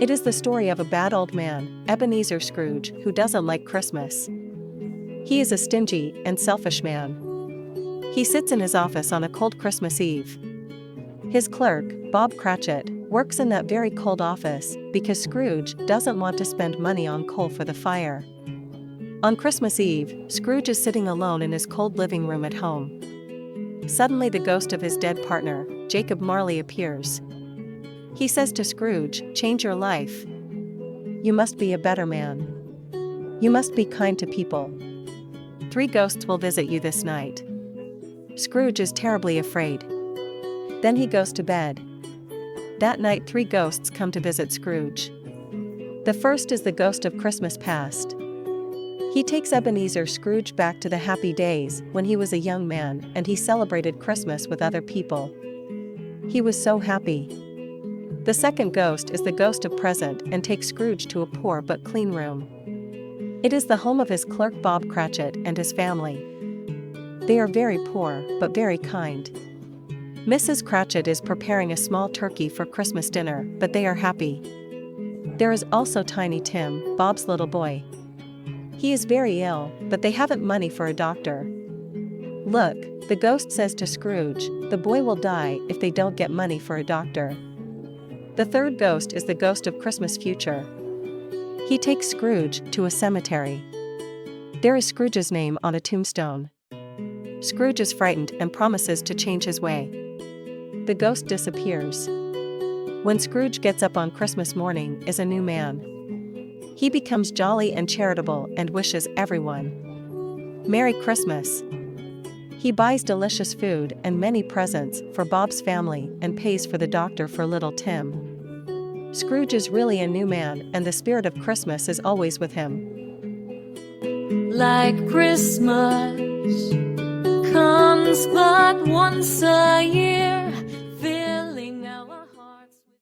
It is the story of a bad old man, Ebenezer Scrooge, who doesn't like Christmas. He is a stingy and selfish man. He sits in his office on a cold Christmas Eve. His clerk, Bob Cratchit, works in that very cold office because Scrooge doesn't want to spend money on coal for the fire. On Christmas Eve, Scrooge is sitting alone in his cold living room at home. Suddenly the ghost of his dead partner, Jacob Marley, appears. He says to Scrooge, "Change your life. You must be a better man. You must be kind to people. 3 ghosts will visit you this night." Scrooge is terribly afraid. Then he goes to bed. That night 3 ghosts come to visit Scrooge. The first is the ghost of Christmas past. He takes Ebenezer Scrooge back to the happy days when he was a young man and he celebrated Christmas with other people. He was so happy. The second ghost is the ghost of present and takes Scrooge to a poor but clean room. It is the home of his clerk Bob Cratchit and his family. They are very poor but very kind. Mrs. Cratchit is preparing a small turkey for Christmas dinner, but they are happy. There is also Tiny Tim, Bob's little boy. He is very ill, but they haven't money for a doctor. "Look," the ghost says to Scrooge, "the boy will die if they don't get money for a doctor." The third ghost is the ghost of Christmas future. He takes Scrooge to a cemetery. There is Scrooge's name on a tombstone. Scrooge is frightened and promises to change his way. The ghost disappears. When Scrooge gets up on Christmas morning is a new man. He becomes jolly and charitable and wishes everyone Merry Christmas. He buys delicious food and many presents for Bob's family and pays for the doctor for little Tim. Scrooge is really a new man and the spirit of Christmas is always with him. Like Christmas comes but once a year,